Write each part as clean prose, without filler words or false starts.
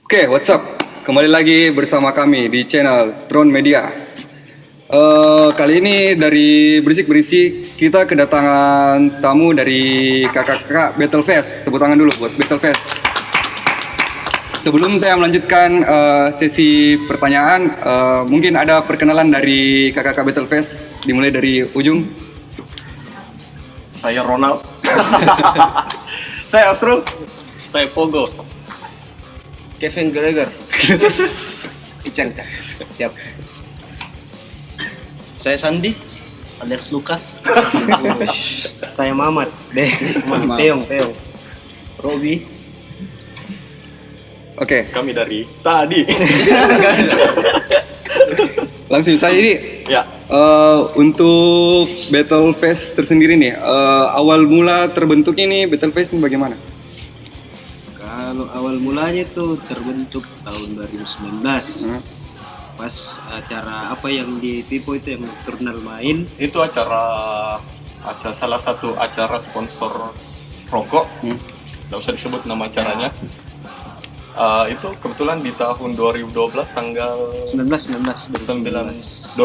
Oke, what's up? Kembali lagi bersama kami di channel Tron Media. Kali ini dari Berisik-Berisik kita kedatangan tamu dari kakak-kakak Battlefest. Tepuk tangan dulu buat Battlefest. Sebelum saya melanjutkan sesi pertanyaan, mungkin ada perkenalan dari kakak-kakak Battlefest. Dimulai dari ujung. Saya Ronald. Saya Asrul. Saya Pogo. Kevin Gregor. Icang. Siap. Saya Sandi alias Lukas. Saya Mamat. Mamat. Peong. Robi. Oke, Kami dari tadi. langsung saya ini. Ya. Untuk Battlefest tersendiri nih, awal mula terbentuknya nih Battlefest ini bagaimana? Kalau awal mulanya itu terbentuk tahun 2019. Pas acara apa yang di Pipo itu yang Nocturnal main. Itu acara salah satu acara sponsor rokok. Nggak usah disebut nama acaranya. Itu kebetulan di tahun 2012 tanggal 2019 2019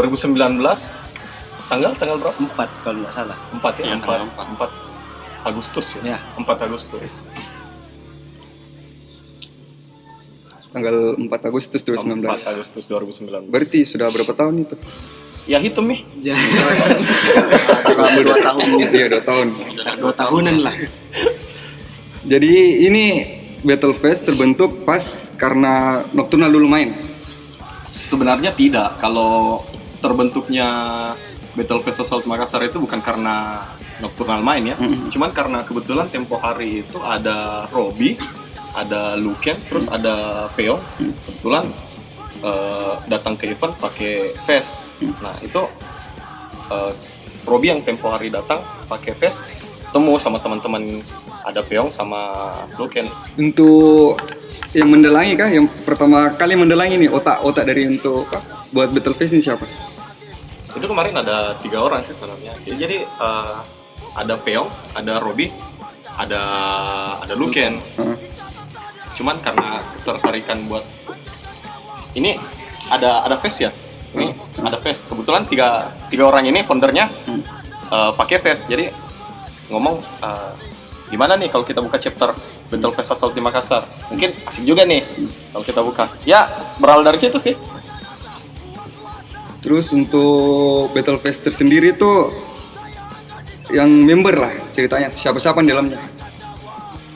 tanggal berapa? 4 kalau nggak salah. 4 ya? Iya, 4 Agustus ya? Ya. 4 Agustus. Tanggal 4 Agustus 2019. 4 Agustus 2019. Berarti sudah berapa tahun itu? Ya hitung nih. Jangan 2 tahun. Iya, 2 tahun. 2 tahunan lah. Jadi ini Battlefest terbentuk pas karena Nocturnal dulu main. Sebenarnya tidak. Kalau terbentuknya Battlefest Assault Makassar itu bukan karena Nocturnal main ya. Cuman karena kebetulan tempo hari itu ada Robi, ada Luken, terus ada Peong. Kebetulan datang ke event pakai vest. Nah itu Robi yang tempo hari datang pakai vest, temu sama teman-teman, ada Peong sama Luken. Untuk yang mendalangi kah? Yang pertama kali mendalangi nih otak dari untuk buat Battlefest ini siapa? Itu kemarin ada 3 orang sih sebenarnya. Jadi ada Peong, ada Robi, ada Luken. Cuman karena ketertarikan buat ini ada face ya. Ini ada face. Kebetulan tiga orang ini foundernya pakai face. Jadi ngomong gimana nih kalau kita buka chapter Battlefest Assault di Makassar? Mungkin asik juga nih kalau kita buka. Ya berawal dari situ sih. Terus untuk Battlefest tersendiri tuh yang member lah ceritanya siapa-siapa di dalamnya.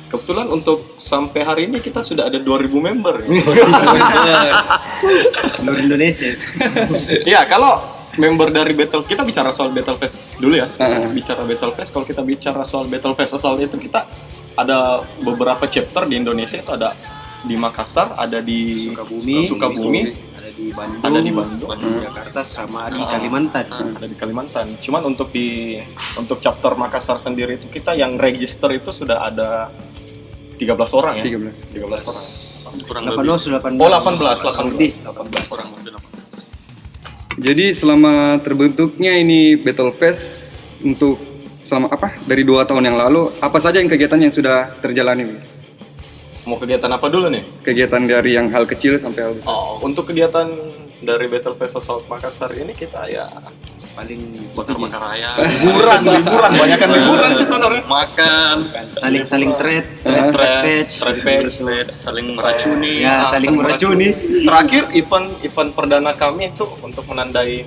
Kebetulan untuk sampai hari ini kita sudah ada 2000 member. Seluruh Indonesia. Iya, kalau member dari kita bicara soal Battlefest dulu ya. Bicara Battlefest, kalau kita bicara soal Battlefest Assault itu kita ada beberapa chapter di Indonesia, itu ada di Makassar, ada di Sukabumi, ada di Bandung, ada di Jakarta, sama di Kalimantan. ada di Kalimantan. Cuman untuk chapter Makassar sendiri itu kita yang register itu sudah ada 13 orang ya. 13 orang. Kurang lebih. 18 orang. Jadi selama terbentuknya ini Battlefest untuk selama apa? Dari 2 tahun yang lalu, apa saja yang kegiatan yang sudah terjalani? Mau kegiatan apa dulu nih? Kegiatan dari yang hal kecil sampai hal besar. Untuk kegiatan dari Battlefest Assault Makassar ini kita ya paling bakar raya, liburan, banyakan liburan sih sebenarnya. Makan, saling trade patch, saling meracuni. Ya, saling meracuni. Terakhir event perdana kami itu untuk menandai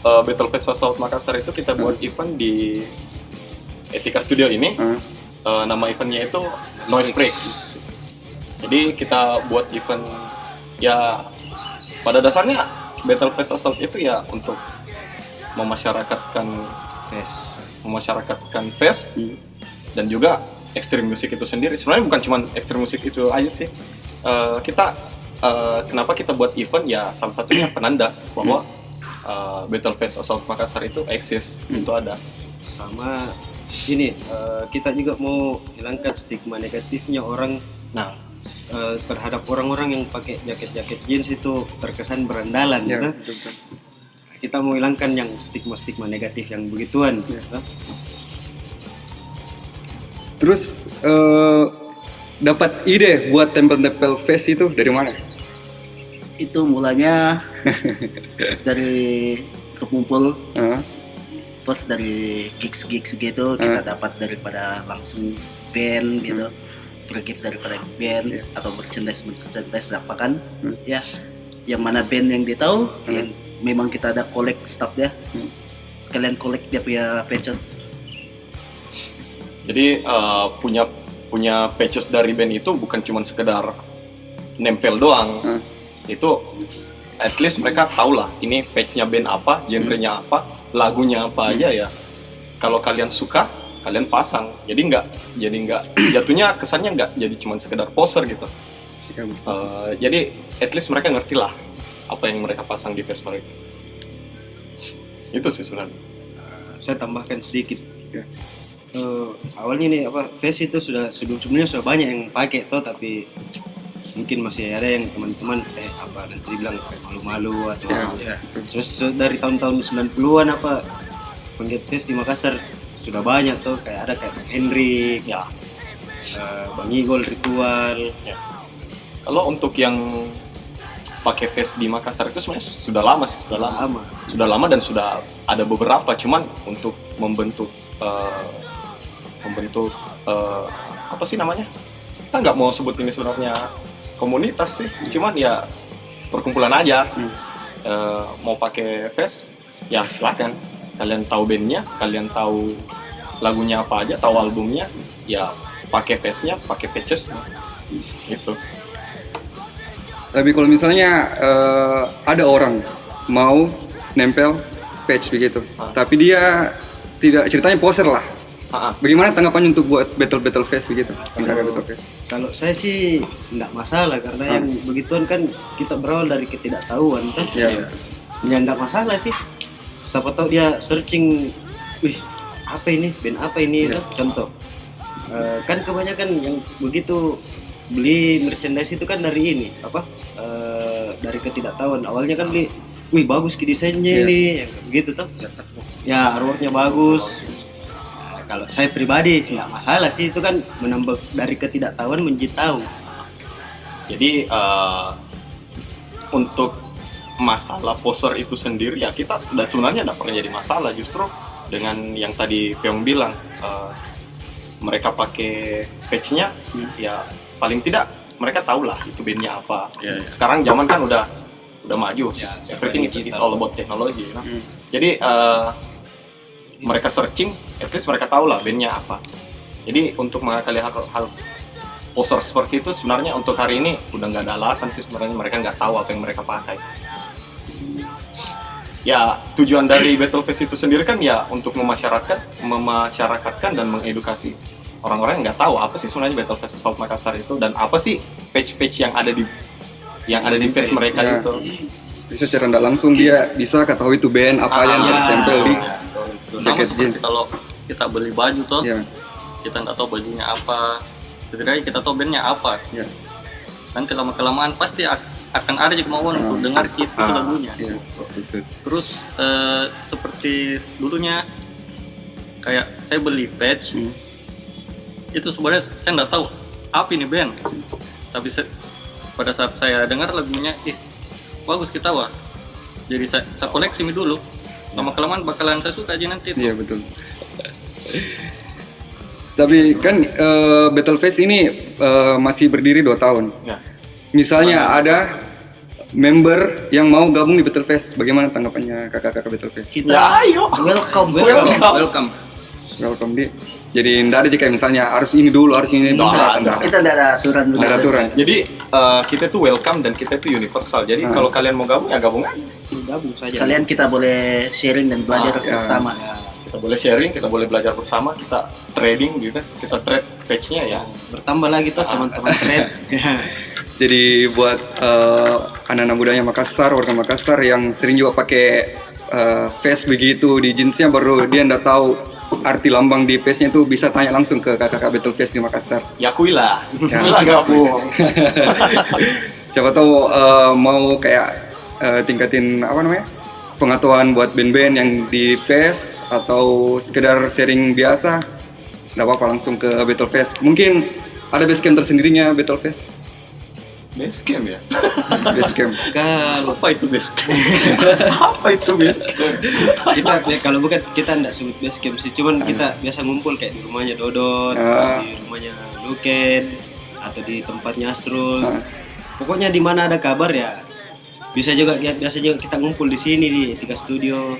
Battlefest Assault Makassar itu kita buat event di Etika Studio ini. Nama eventnya itu Noise Breaks. Jadi kita buat event ya pada dasarnya Battlefest Assault itu ya untuk memasyarakatkan fest dan juga extreme music itu sendiri. Sebenarnya bukan cuma extreme music itu aja sih. Kenapa kita buat event ya salah satunya penanda bahwa Battlefest Assault Makassar itu eksis, itu ada. Sama ini kita juga mau hilangkan stigma negatifnya orang terhadap orang-orang yang pakai jaket-jaket jeans itu terkesan berandalan gitu. Betul. Kita mau hilangkan yang stigma-stigma negatif yang begituan. Terus dapat ide buat tempel-tempel face itu dari mana? Itu mulanya dari kumpul Heeh. pas dari gigs gitu kita dapat daripada langsung band gitu, free gift daripada band atau merchandise apa kan ya, yang mana band yang dia tahu yang memang kita ada collect stuff ya, sekalian collect dia punya patches. Jadi punya patches dari band itu bukan cuma sekedar nempel doang. Itu at least mereka tahu lah ini patch-nya band apa, genrenya apa, lagunya apa aja ya. Kalau kalian suka, kalian pasang. Jadi nggak jatuhnya kesannya nggak jadi cuma sekedar poser gitu. Jadi at least mereka ngerti lah apa yang mereka pasang di face mereka. Itu sih sebenarnya. Saya tambahkan sedikit. Ya. Awalnya nih face itu sebelumnya sudah banyak yang pakai toh, tapi mungkin masih ada yang teman-teman nanti dibilang kayak malu-malu atau terus dari tahun-tahun 90-an penggiat face di Makassar sudah banyak tuh, kayak ada kayak Hendrik ya, Bang Igol, Ritual Ya. Kalau untuk yang pakai face di Makassar itu sebenarnya sudah lama dan sudah ada beberapa, cuman untuk membentuk apa sih namanya, kita nggak mau sebut ini sebenarnya komunitas sih, cuman ya perkumpulan aja. Mau pakai face ya silakan, kalian tahu bandnya, kalian tahu lagunya apa aja, tahu albumnya, ya pakai face-nya, pakai patches gitu. Tapi kalau misalnya ada orang mau nempel patch begitu, tapi dia tidak, ceritanya poser lah. Bagaimana tanggapannya untuk buat battle face begitu? Battle face. Kalau saya sih nggak masalah, karena yang begituan kan kita berawal dari ketidaktahuan kan. Ya. Ya nggak masalah sih. Siapa tahu dia searching, wih apa ini, band apa ini, tuh, contoh. Kan kebanyakan yang begitu beli merchandise itu kan dari ini dari ketidaktahuan. Awalnya kan beli, wih bagus ke desainnya ini, yang begitu tuh. Ya artworknya bagus. Kalau saya pribadi sih nggak masalah sih, itu kan menambah dari ketidaktahuan menjadi tahu. Jadi untuk masalah poser itu sendiri ya kita sebenarnya tidak pernah jadi masalah, justru dengan yang tadi Peong bilang mereka pakai patch-nya ya paling tidak mereka tahu lah itu bandnya apa. Sekarang zaman kan udah maju, everything is all about technology. Jadi mereka searching, at least mereka tahu lah bandnya apa. Jadi untuk mengakali hal poser seperti itu sebenarnya untuk hari ini udah nggak ada alasan sih sebenarnya, mereka nggak tahu apa yang mereka pakai. Ya tujuan dari Battle Face itu sendiri kan ya untuk memasyarakatkan dan mengedukasi orang-orang yang nggak tahu apa sih sebenarnya Battle Face Assault Makassar itu, dan apa sih patch-patch yang ada di face mereka itu. Bisa secara tidak langsung dia bisa ketahui itu band apa yang tertempel di sama jaket seperti jeans. kalau kita beli baju tuh, Ya. kita nggak tahu bajunya apa, setidaknya kita tahu bandnya apa. Ya. Dan kelamaan pasti akan ada kemauan untuk dengar itu lagunya. Ya. Betul. Terus seperti dulunya kayak saya beli patch, itu sebenarnya saya nggak tahu apa ini band, tapi pada saat saya dengar lagunya, bagus kita wah, jadi saya koleksi dulu. Lama-kelamaan bakalan saya suka aja nanti. Iya betul. Tapi kan Battle Face ini masih berdiri 2 tahun. Ya. Misalnya ada member yang mau gabung di Battle Face, bagaimana tanggapannya kakak-kakak Battle Face? Kita ayo. welcome. Welcome di. Jadi nggak ada kayak misalnya harus ini dulu, harus ini dulu. Kita ada aturan dulu. Nggak ada aturan. Jadi kita tuh welcome dan kita tuh universal. Jadi kalau kalian mau gabung ya gabung aja. Gabung saja. Sekalian kita boleh sharing dan belajar bersama. Kita boleh sharing, kita boleh belajar bersama, kita trading gitu, kita trade patch-nya ya. Bertambah lagi tuh teman-teman keren. Jadi buat anak-anak mudanya Makassar, warga Makassar yang sering juga pakai face begitu di jeansnya, baru dia nggak tahu arti lambang di face-nya itu, bisa tanya langsung ke kakak-kakak Battle Face di Makassar. Ya kuilah, kuilah gabung. Siapa tahu mau kayak tingkatin pengetahuan buat band-band yang di face atau sekedar sharing biasa, nggak apa-apa langsung ke Battle Face. Mungkin ada base camp tersendirinya Battle Fest? Base camp ya. Base camp. Kalau Apa itu best? Apa itu base camp? kita kalau bukan kita enggak sebut base camp sih, cuman kita biasa ngumpul kayak di rumahnya Dodot, di rumahnya Luken, atau di tempatnya Asrul. Pokoknya di mana ada kabar ya. Biasa juga kita ngumpul di sini di Tiga Studio.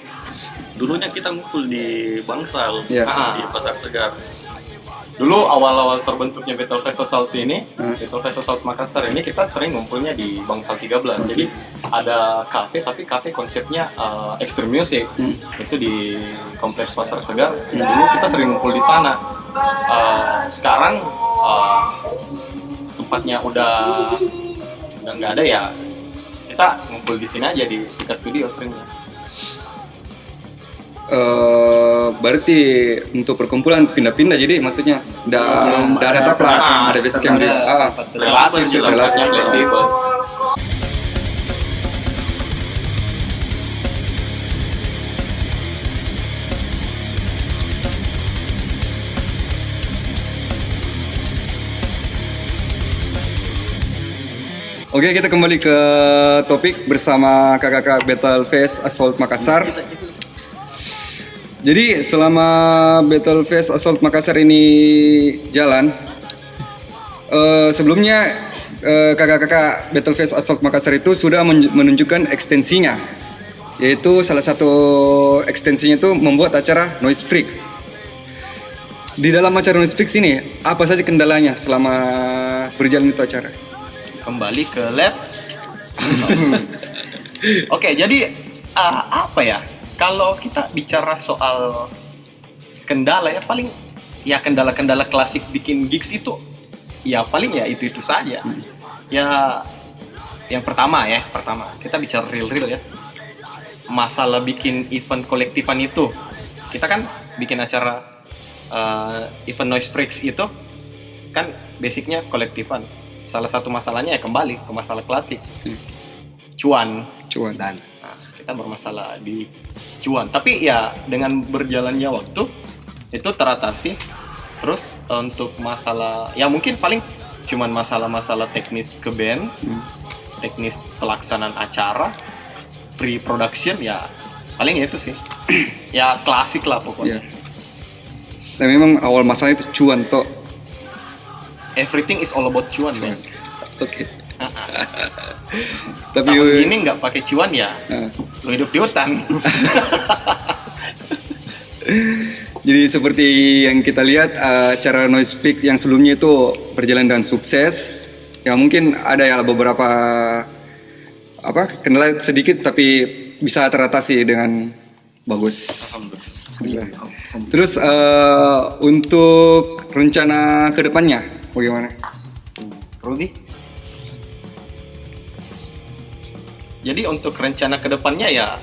Dulunya kita ngumpul di Bangsal, Iya. di Pasar Segar. Dulu awal-awal terbentuknya Battle Fest Assault ini, Battle Fest Assault Makassar ini kita sering ngumpulnya di Bangsal 13. Jadi ada kafe, tapi kafe konsepnya extreme music. Itu di Kompleks Pasar Segar. Dulu kita sering ngumpul di sana. Sekarang tempatnya udah nggak ada ya. Kita ngumpul di sini aja di Tiga Studio seringnya. Berarti untuk perkumpulan pindah-pindah, jadi maksudnya nggak ada taplak, ada base camp dia. Relatif sih, tempatnya fleksibel. Oke, kita kembali ke topik bersama kakak-kakak Battle Fest Assault Makassar. Jadi selama Battle Fest Assault Makassar ini jalan, sebelumnya kakak-kakak Battle Fest Assault Makassar itu sudah menunjukkan ekstensinya, yaitu salah satu ekstensinya itu membuat acara Noise Freaks. Di dalam acara Noise Freaks ini, apa saja kendalanya selama berjalan itu acara? Kembali ke lab. Oke, jadi apa ya? Kalau kita bicara soal kendala ya paling ya kendala-kendala klasik bikin gigs itu ya paling ya itu saja. Ya yang pertama kita bicara real ya. Masalah bikin event kolektifan itu. Kita kan bikin acara event Noise Freaks itu kan basicnya kolektifan. Salah satu masalahnya ya kembali ke masalah klasik, cuan. Dan kita bermasalah di cuan. Tapi ya dengan berjalannya waktu itu teratasi. Terus untuk masalah ya mungkin paling cuman masalah-masalah teknis ke band, teknis pelaksanaan acara, pre-production ya paling itu sih. Ya klasik lah pokoknya. Dan memang awal masalah itu cuan toh. Everything is all about cuan, man. Oke. Tapi tahun ini nggak pakai cuan ya, lo hidup di hutan. Jadi seperti yang kita lihat acara Noise Freaks yang sebelumnya itu berjalan dengan sukses. Ya mungkin ada ya beberapa kendala sedikit tapi bisa teratasi dengan bagus. Alhamdulillah. Terus untuk rencana kedepannya bagaimana? Ruby? Jadi untuk rencana kedepannya ya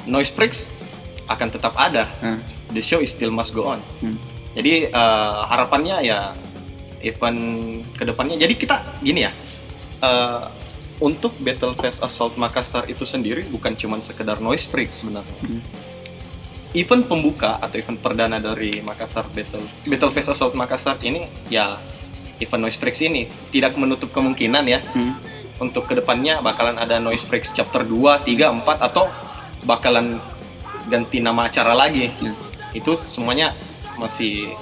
Noise Freaks akan tetap ada. The show is still must go on. Jadi harapannya ya event kedepannya. Jadi kita gini ya. Untuk Battle Fest Assault Makassar itu sendiri bukan cuma sekedar Noise Freaks sebenarnya. Event pembuka atau event perdana dari Makassar Battle Fest Assault Makassar ini ya event Noise Freaks ini tidak menutup kemungkinan ya untuk kedepannya bakalan ada Noise Freaks chapter 2, 3, 4 atau bakalan ganti nama acara lagi. Itu semuanya masih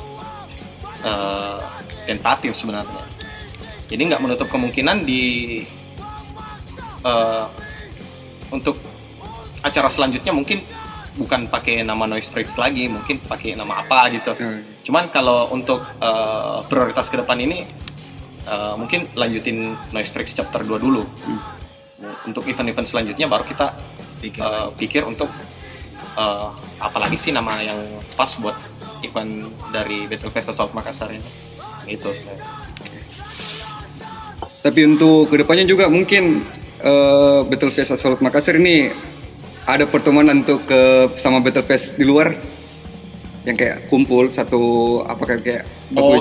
tentatif sebenarnya. Jadi nggak menutup kemungkinan untuk acara selanjutnya mungkin bukan pakai nama Noise Freaks lagi, mungkin pakai nama apa gitu. Cuman kalau untuk prioritas ke depan ini mungkin lanjutin Noise Freaks chapter 2 dulu. Untuk event-event selanjutnya baru kita pikir untuk apalagi sih nama yang pas buat event dari Battle Fest Assault Makassar ini. Gitu sebenarnya. Tapi untuk kedepannya juga mungkin Battle Fest Assault Makassar ini ada pertemuan untuk sama Battle Fest di luar yang kayak kumpul satu kayak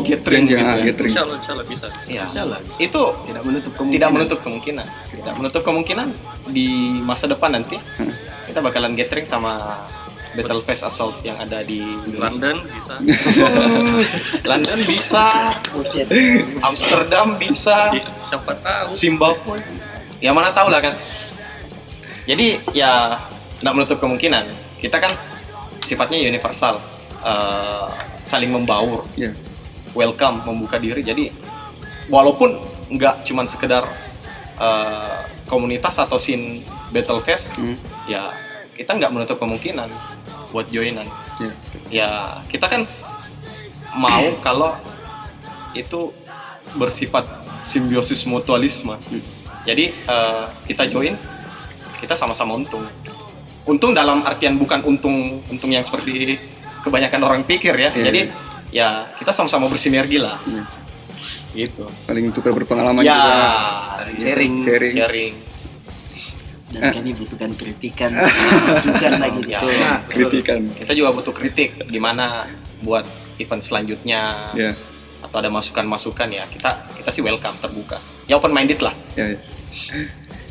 gathering gitu ya. Gathering. Insyaallah bisa. Ya, Insyaallah. itu Tidak menutup kemungkinan. Tidak menutup kemungkinan di masa depan nanti kita bakalan gathering sama Battlefest Assault yang ada di London bisa. London bisa, Amsterdam bisa, Siapa tahu. Zimbabwe bisa. Ya mana tahu lah kan. Jadi ya nggak menutup kemungkinan. Kita kan sifatnya universal, saling membaur, Ya. welcome, membuka diri. Jadi walaupun nggak cuman sekedar komunitas atau scene Battlefest, ya kita nggak menutup kemungkinan buat joinan. Ya. Ya kita kan mau kalau itu bersifat simbiosis mutualisme. Jadi kita join, kita sama-sama untung. Untung dalam artian bukan untung yang seperti kebanyakan orang pikir ya. Iya, Jadi ya kita sama-sama bersinergi lah. Ya. Gitu. Saling tukar berpengalaman Ya, juga. saling sharing. Sharing. Dan kami butuhkan kritikan, bukan lagi Ya, itu. Kritikan. kita juga butuh kritik gimana buat event selanjutnya. Ya. Atau ada masukan-masukan ya kita sih welcome, terbuka. Ya open minded lah. Ya, ya.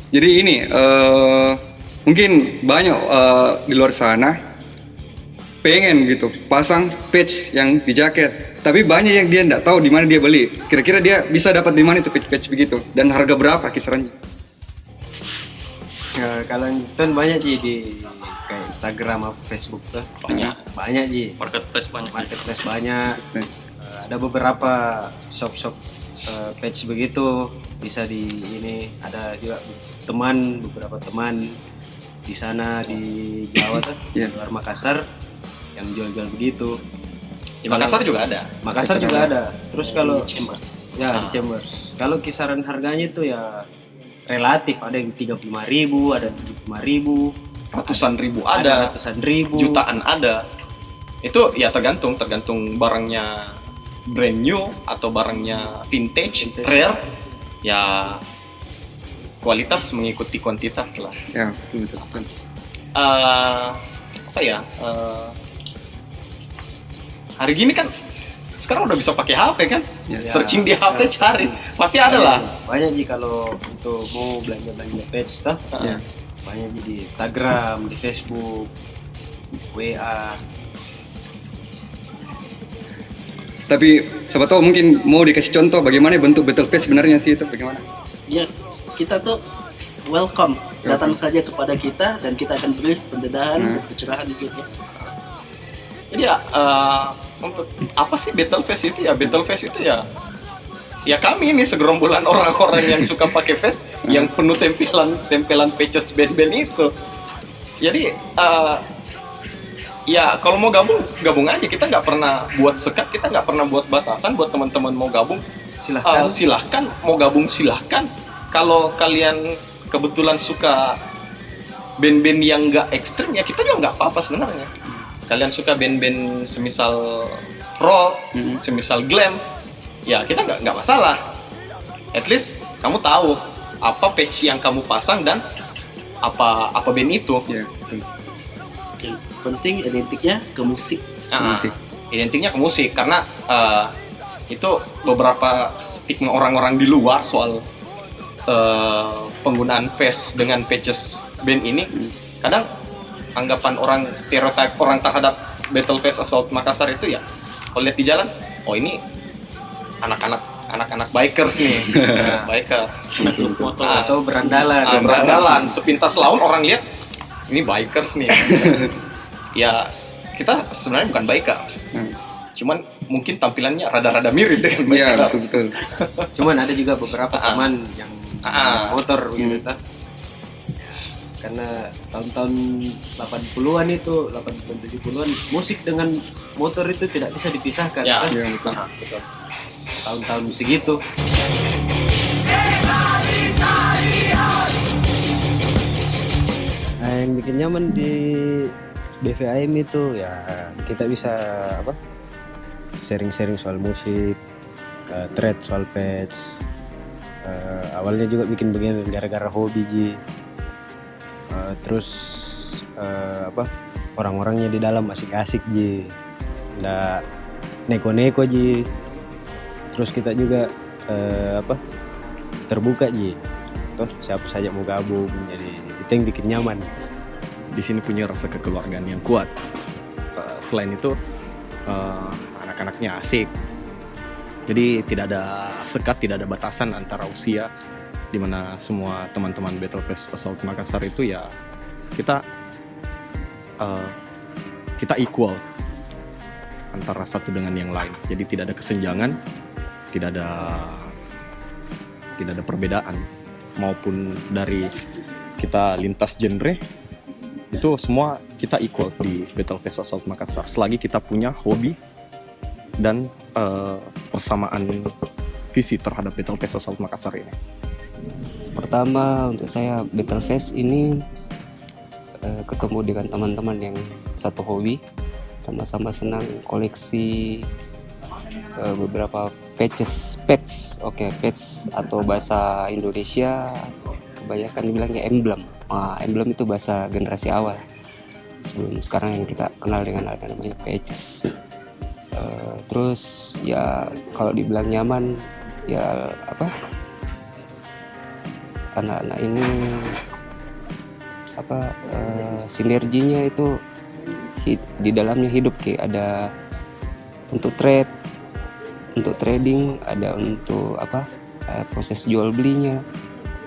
Jadi ini mungkin banyak di luar sana pengen gitu pasang patch yang di jaket, tapi banyak yang dia nggak tahu di mana dia beli. Kira-kira dia bisa dapat di mana itu patch begitu dan harga berapa kisarannya? Ya, kalau itu banyak sih di kayak Instagram atau Facebook tuh. Banyak sih. Marketplace banyak. Marketplace banyak. Nice. Ada beberapa shop-shop patch begitu, bisa di ini. Ada juga beberapa teman di sana di Jawa tuh, Iya. luar Makassar yang jual-jual begitu. Di Makassar juga ada. Makassar juga ada. Terus kalau Di Chambers. ya di Chambers. Kalau kisaran harganya itu ya relatif, ada yang 35.000, ada 75.000, Ratusan ribu ada, ratusan ribu, jutaan ada. Itu ya tergantung barangnya brand new atau barangnya vintage, rare. Ya kualitas mengikuti kuantitas lah. Ya, betul. Apa ya? Hari gini kan sekarang udah bisa pakai HP kan? Ya. Searching di HP cari, pasti ada lah. Banyak sih kalau untuk mau belanja patch tuh. Ya. Banyak sih di Instagram, di Facebook, WA. Tapi siapa tahu mungkin mau dikasih contoh bagaimana bentuk Battlefest sebenarnya sih itu bagaimana? Ya, kita tuh welcome. Datang saja kepada kita dan kita akan beri pendedahan dan pencerahan gitu ya. Jadi ya untuk apa sih Battlefest itu ya? Battlefest itu ya kami ini segerombolan orang-orang yang suka pakai vest yang penuh tempelan patches band-band itu. Jadi ya kalau mau gabung aja. Kita nggak pernah buat sekat, kita nggak pernah buat batasan buat teman-teman mau gabung. Silahkan. Silahkan mau gabung silahkan. Kalau kalian kebetulan suka band-band yang nggak ekstrim ya kita juga nggak apa-apa sebenarnya. Kalian suka band-band semisal rock, semisal glam, ya kita nggak masalah. At least kamu tahu apa patch yang kamu pasang dan apa band itu. Ya, betul. Yang penting identiknya ke musik. Musik. Identiknya ke musik karena itu beberapa stigma orang-orang di luar soal penggunaan vest dengan patches band ini. Kadang anggapan orang, stereotip orang terhadap Battlefest Assault Makassar itu ya kalau lihat di jalan, oh ini anak-anak bikers nih. Bikers Foto. Atau berandalan. berandalan sepintas laun orang lihat ini bikers nih. Ya kita sebenarnya bukan bikers, cuman mungkin tampilannya rada-rada mirip dengan Iya, bikers. betul. Cuman ada juga beberapa teman yang motor gitu kan. Karena tahun-tahun 80-an itu, 80-an 70-an musik dengan motor itu tidak bisa dipisahkan Ya, kan? iya, betul. Betul. Tahun-tahun segitu. Nah, yang bikin nyaman di BVIM itu ya kita bisa sharing-sharing soal musik, thread soal patch. Awalnya juga bikin begini gara-gara hobi ji. Terus orang-orangnya di dalam asik-asik ji, nggak neko-neko ji. Terus kita juga terbuka ji. Terus siapa saja mau gabung, jadi itu yang bikin nyaman. di sini punya rasa kekeluargaan yang kuat. Selain itu anak-anaknya asik. Jadi tidak ada sekat, tidak ada batasan antara usia, di mana semua teman-teman Battle Fest Assault Makassar itu ya kita equal antara satu dengan yang lain. Jadi tidak ada kesenjangan, tidak ada perbedaan, maupun dari kita lintas genre itu semua kita equal di Battle Fest Assault Makassar selagi kita punya hobi dan persamaan visi terhadap Battle Fest Assault Makassar ini. Pertama untuk saya Battle Fest ini ketemu dengan teman-teman yang satu hobi, sama-sama senang koleksi beberapa patch atau bahasa Indonesia kebanyakan dibilangnya emblem. Emblem itu bahasa generasi awal sebelum sekarang yang kita kenal dengan ada namanya patches. Terus ya kalau dibilang nyaman ya apa, anak-anak ini apa sinerginya itu di dalamnya hidup, kayak ada untuk trade, untuk trading, ada untuk apa proses jual belinya.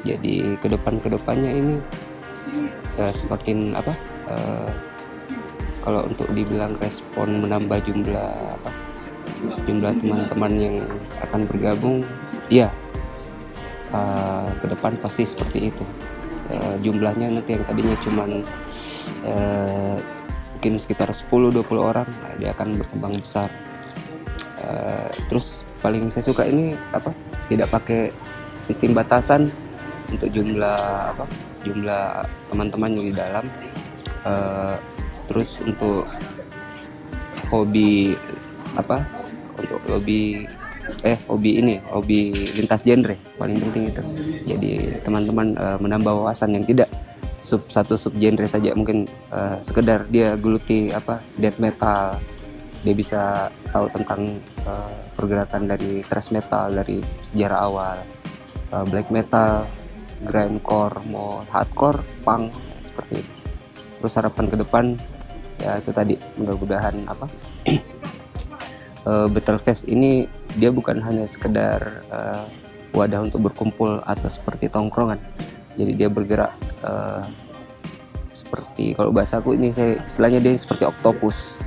Jadi kedepannya ini semakin apa kalau untuk dibilang respon menambah jumlah teman-teman yang akan bergabung, ya ke depan pasti seperti itu. Jumlahnya nanti yang tadinya cuman mungkin sekitar 10-20 orang, dia akan berkembang besar. Terus paling saya suka ini apa, tidak pakai sistem batasan untuk jumlah teman-teman yang di dalam. Terus untuk hobi apa, untuk hobi lintas genre paling penting itu. Jadi teman-teman menambah wawasan yang tidak satu sub genre saja, mungkin sekedar dia geluti apa death metal, dia bisa tahu tentang pergerakan dari thrash metal dari sejarah awal, black metal, grindcore, mau hardcore, punk, ya, seperti itu. Terus harapan ke depan ya itu tadi, mudah-mudahan apa Battle Fest ini dia bukan hanya sekedar wadah untuk berkumpul atau seperti tongkrongan. Jadi dia bergerak seperti, kalau bahasa aku ini saya istilahnya dia seperti oktopus,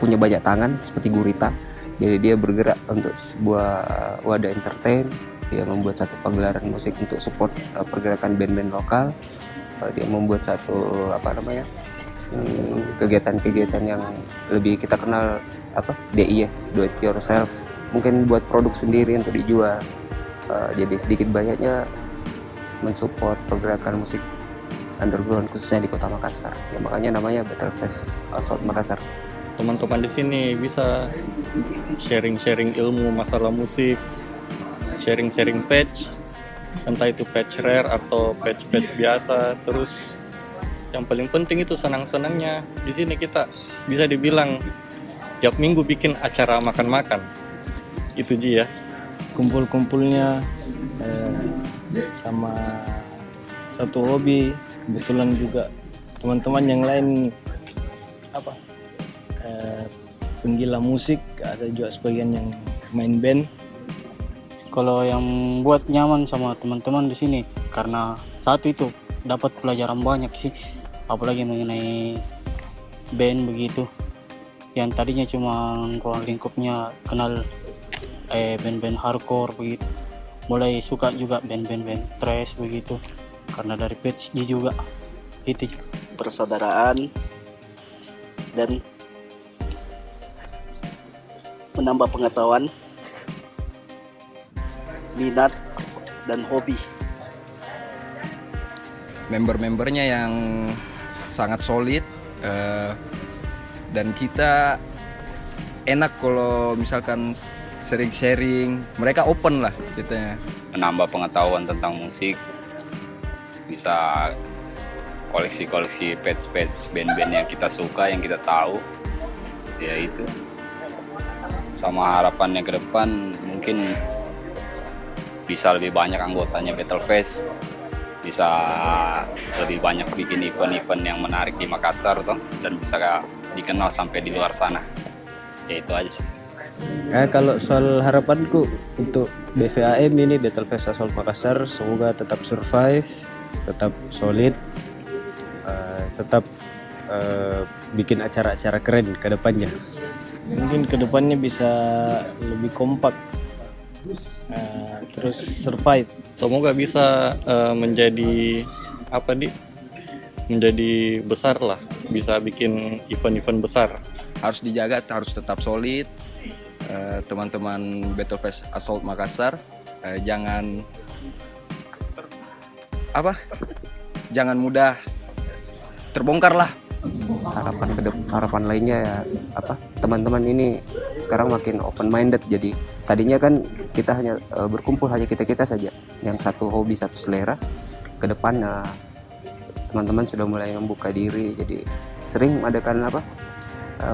punya banyak tangan seperti gurita. Jadi dia bergerak untuk sebuah wadah entertain. Dia membuat satu pagelaran musik untuk support pergerakan band-band lokal. Dia membuat satu kegiatan-kegiatan yang lebih kita kenal apa DI ya, do it yourself, mungkin buat produk sendiri untuk dijual. Jadi sedikit banyaknya mensupport pergerakan musik underground khususnya di Kota Makassar. Ya makanya namanya Battle Fest Assault Makassar. Teman-teman di sini bisa sharing-sharing ilmu masalah musik, sharing-sharing patch, entah itu patch rare atau patch biasa. Terus yang paling penting itu senang-senangnya di sini kita bisa dibilang tiap minggu bikin acara makan-makan. Itu Ji ya. Kumpul-kumpulnya sama satu hobi, kebetulan juga teman-teman yang lain apa penggila musik, ada juga sebagian yang main band. Kalau yang buat nyaman sama teman-teman di sini karena satu itu dapat pelajaran banyak sih, apalagi mengenai band begitu. Yang tadinya cuma ruang lingkupnya kenal band-band hardcore begitu, mulai suka juga band-band thrash begitu karena dari patch juga itu. Persaudaraan dan menambah pengetahuan, minat dan hobi. Member-membernya yang sangat solid, dan kita enak kalau misalkan sharing-sharing, mereka open lah ceritanya. Menambah pengetahuan tentang musik, bisa koleksi-koleksi patch-patch band-band yang kita suka, yang kita tahu, ya itu. Sama harapannya ke depan mungkin bisa lebih banyak anggotanya Battle Fest, bisa lebih banyak bikin event-event yang menarik di Makassar toh, dan bisa dikenal sampai di luar sana. Ya itu aja sih. Kalau soal harapanku untuk BVAM ini, Battle Fest Assault Makassar, semoga tetap survive, tetap solid, tetap bikin acara-acara keren ke depannya. Mungkin ke depannya bisa lebih kompak, terus survive. Semoga bisa menjadi menjadi besar lah, bisa bikin event-event besar. Harus dijaga, harus tetap solid. Teman-teman Battle Fest Assault Makassar, jangan mudah terbongkar lah. Harapan lainnya ya teman-teman ini sekarang makin open minded. Jadi tadinya kan kita hanya berkumpul hanya kita saja yang satu hobi satu selera. Ke depan teman-teman sudah mulai membuka diri, jadi sering mengadakan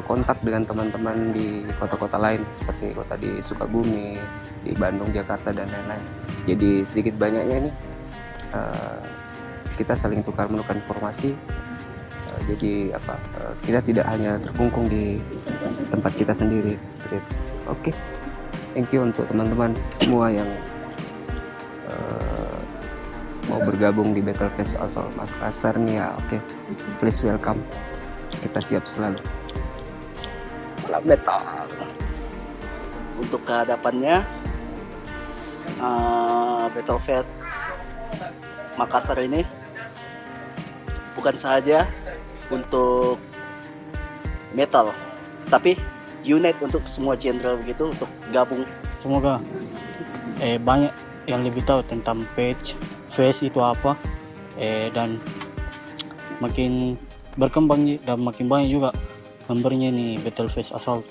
kontak dengan teman-teman di kota-kota lain seperti kota di Sukabumi, di Bandung, Jakarta dan lain-lain. Jadi sedikit banyaknya nih kita saling tukar-menukar informasi. Jadi kita tidak hanya terkungkung di tempat kita sendiri seperti itu. Oke. Thank you untuk teman-teman semua yang mau bergabung di Battle Fest Assault Makassar nih ya. Oke. Please welcome. Kita siap selalu. Salam battle. Untuk kehadapannya Battle Fest Makassar ini bukan saja untuk metal, tapi unite untuk semua genre begitu, untuk gabung. Semoga banyak yang lebih tahu tentang Fest itu apa, dan makin berkembang dan makin banyak juga membernya nih Battle Fest Assault.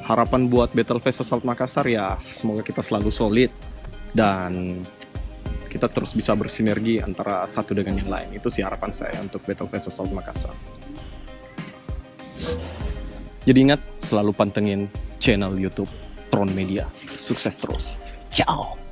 Harapan buat Battle Fest Assault Makassar ya, semoga kita selalu solid dan kita terus bisa bersinergi antara satu dengan yang lain. Itu sih harapan saya untuk Battle Fest Assault Makassar. Jadi ingat, selalu pantengin channel YouTube Tron Media. Sukses terus. Ciao.